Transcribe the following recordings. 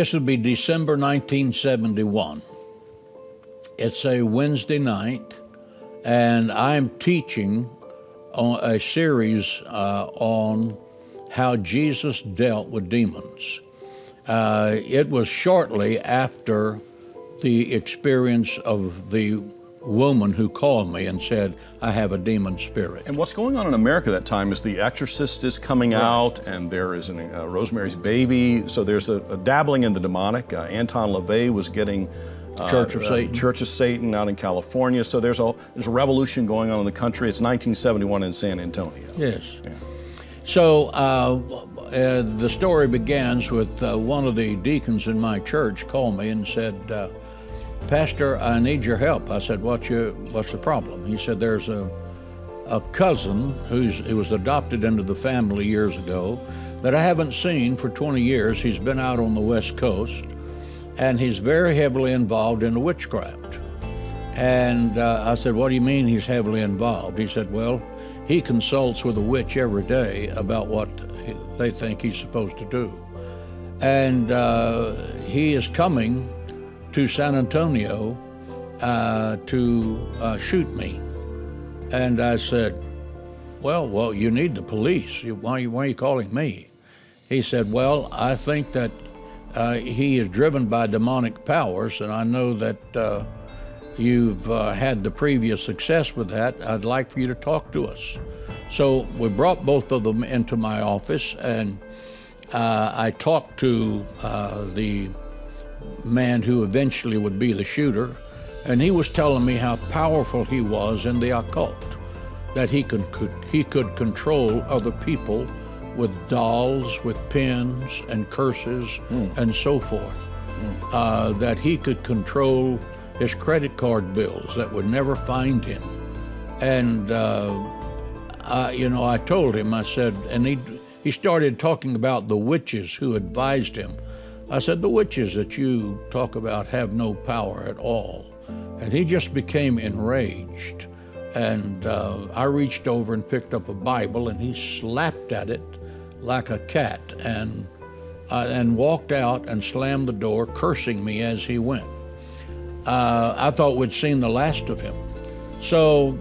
This would be December 1971. It's a Wednesday night, and I'm teaching on a series on how Jesus dealt with demons. It was shortly after the experience of the woman who called me and said, I have a demon spirit. And what's going on in America that time is The Exorcist is coming out, and there is Rosemary's Baby, so there's a dabbling in the demonic. Anton LaVey was getting Church of Satan. Church of Satan out in California, so there's a revolution going on in the country. It's 1971 in San Antonio. Yes. Yeah. So the story begins with one of the deacons in my church called me and said, Pastor, I need your help. I said, what's the problem? He said, there's a cousin who was adopted into the family years ago that I haven't seen for 20 years. He's been out on the West Coast, and he's very heavily involved in the witchcraft. And I said, what do you mean he's heavily involved? He said, well, he consults with a witch every day about what they think he's supposed to do. And he is coming to San Antonio to shoot me. And I said, well, you need the police. Why are you calling me? He said, well, I think that he is driven by demonic powers, and I know that you've had the previous success with that. I'd like for you to talk to us. So we brought both of them into my office, and I talked to the man who eventually would be the shooter, and he was telling me how powerful he was in the occult, that he could control other people with dolls, with pins and curses and so forth, that he could control his credit card bills that would never find him. And I told him, I said, and he started talking about the witches who advised him. I said, the witches that you talk about have no power at all. And he just became enraged. And I reached over and picked up a Bible, and he slapped at it like a cat and walked out and slammed the door, cursing me as he went. I thought we'd seen the last of him. So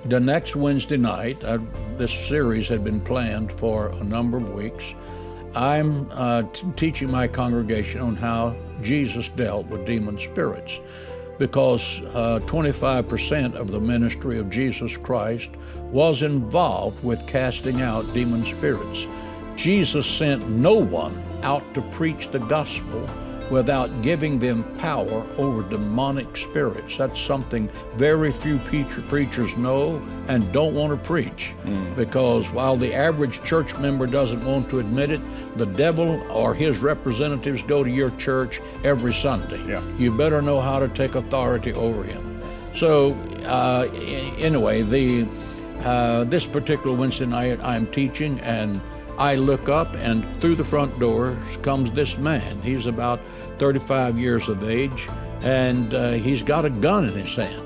the next Wednesday night, this series had been planned for a number of weeks. I'm teaching my congregation on how Jesus dealt with demon spirits, because 25% of the ministry of Jesus Christ was involved with casting out demon spirits. Jesus sent no one out to preach the gospel without giving them power over demonic spirits. That's something very few preachers know and don't want to preach, because while the average church member doesn't want to admit it, the devil or his representatives go to your church every Sunday. Yeah. You better know how to take authority over him. So anyway, this particular Wednesday night I'm teaching, and I look up, and through the front door comes this man. He's about 35 years of age, and he's got a gun in his hand.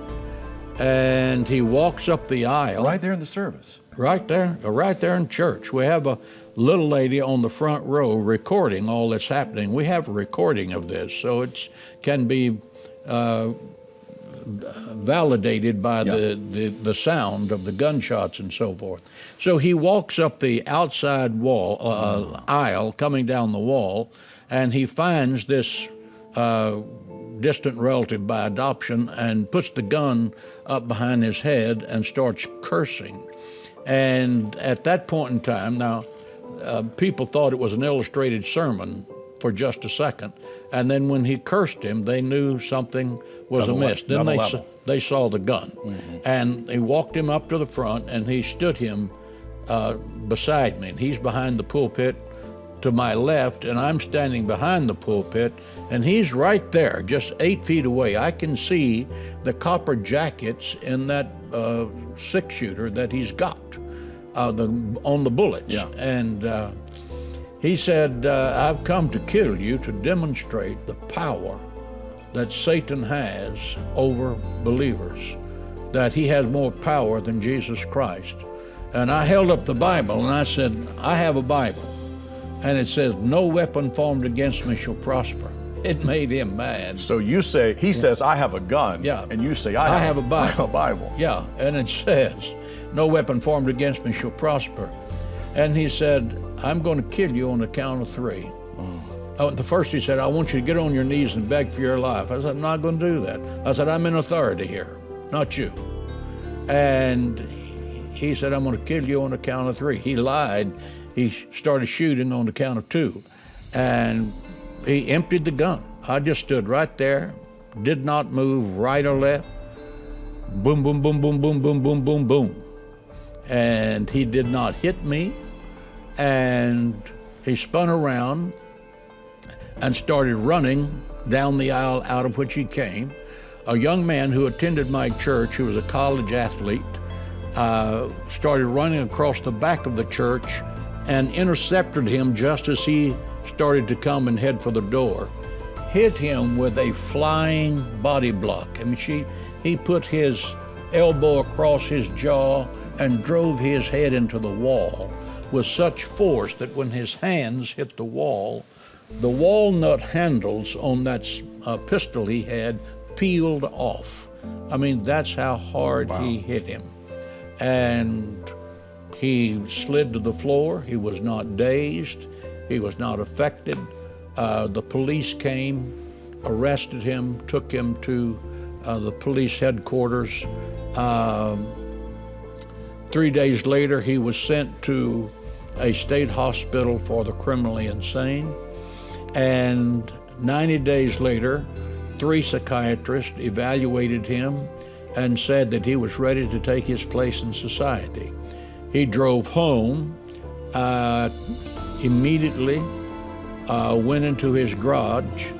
And he walks up the aisle. Right there in the service. Right there in church. We have a little lady on the front row recording all that's happening. We have a recording of this, so it can be validated by the sound of the gunshots and so forth. So he walks up the outside wall, aisle, coming down the wall, and he finds this distant relative by adoption and puts the gun up behind his head and starts cursing. And at that point in time, now, people thought it was an illustrated sermon for just a second, and then when he cursed him, they knew something was amiss. Then they saw the gun, and he walked him up to the front, and he stood him beside me, and he's behind the pulpit to my left, and I'm standing behind the pulpit, and he's right there, just 8 feet away. I can see the copper jackets in that six-shooter that he's got on the bullets. Yeah. And he said, I've come to kill you to demonstrate the power that Satan has over believers, that he has more power than Jesus Christ. And I held up the Bible and I said, I have a Bible. and it says, "No weapon formed against me shall prosper." It made him mad. So you say, he says, "I have a gun," Yeah. and you say, I have a Bible. I have a Bible. Yeah, and it says, "No weapon formed against me shall prosper." And he said, "I'm going to kill you on the count of 3. The first he said, "I want you to get on your knees and beg for your life." I said, "I'm not going to do that." I said, "I'm in authority here, not you." And he said, "I'm going to kill you on the count of 3. He lied. He started shooting on the count of 2. And he emptied the gun. I just stood right there, did not move right or left. Boom, boom, boom, boom, boom, boom, boom, boom, boom. And he did not hit me. And he spun around and started running down the aisle out of which he came. A young man who attended my church, who was a college athlete, started running across the back of the church and intercepted him just as he started to come and head for the door, hit him with a flying body block. I mean, he put his elbow across his jaw and drove his head into the wall with such force that when his hands hit the walnut handles on that pistol he had peeled off. I mean, that's how hard he hit him. And he slid to the floor. He was not dazed. He was not affected. The police came, arrested him, took him to the police headquarters. 3 days later, he was sent to a state hospital for the criminally insane. And 90 days later, 3 psychiatrists evaluated him and said that he was ready to take his place in society. He drove home, immediately went into his garage,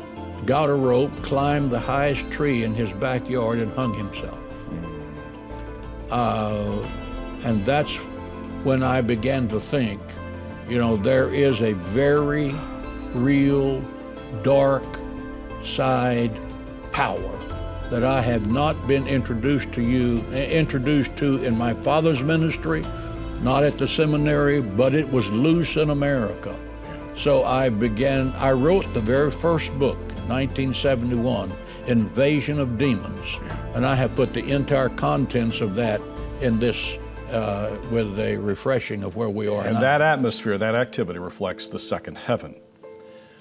got a rope, climbed the highest tree in his backyard and hung himself. And that's when I began to think, there is a very real dark side power that I have not been introduced to in my father's ministry, not at the seminary, but it was loose in America. So I wrote the very first book, 1971, Invasion of Demons, and I have put the entire contents of that in this with a refreshing of where we are and now. That atmosphere, that activity reflects the second heaven.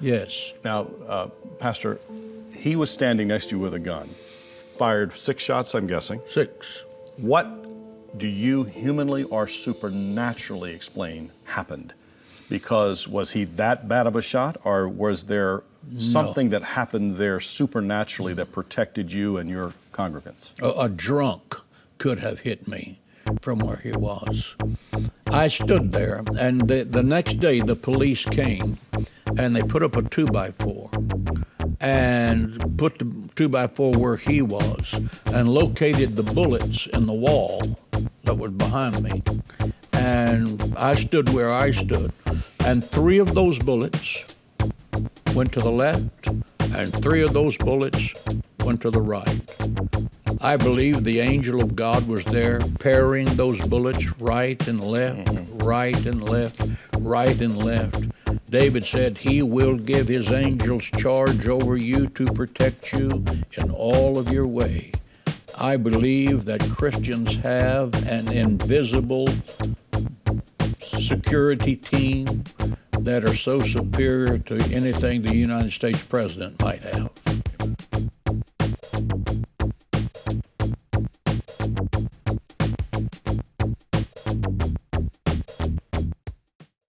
Yes. Now, Pastor, he was standing next to you with a gun, fired 6 shots, I'm guessing. 6. What do you humanly or supernaturally explain happened? Because was he that bad of a shot, or was there something that happened there supernaturally that protected you and your congregants? A drunk could have hit me from where he was. I stood there, and the next day the police came, and they put up a 2x4 and put the 2x4 where he was and located the bullets in the wall that was behind me. And I stood where I stood, and 3 of those bullets went to the left, and 3 of those bullets went to the right. I believe the angel of God was there parrying those bullets right and left, right and left, right and left. David said, "He will give his angels charge over you to protect you in all of your way." I believe that Christians have an invisible security team that are so superior to anything the United States president might have.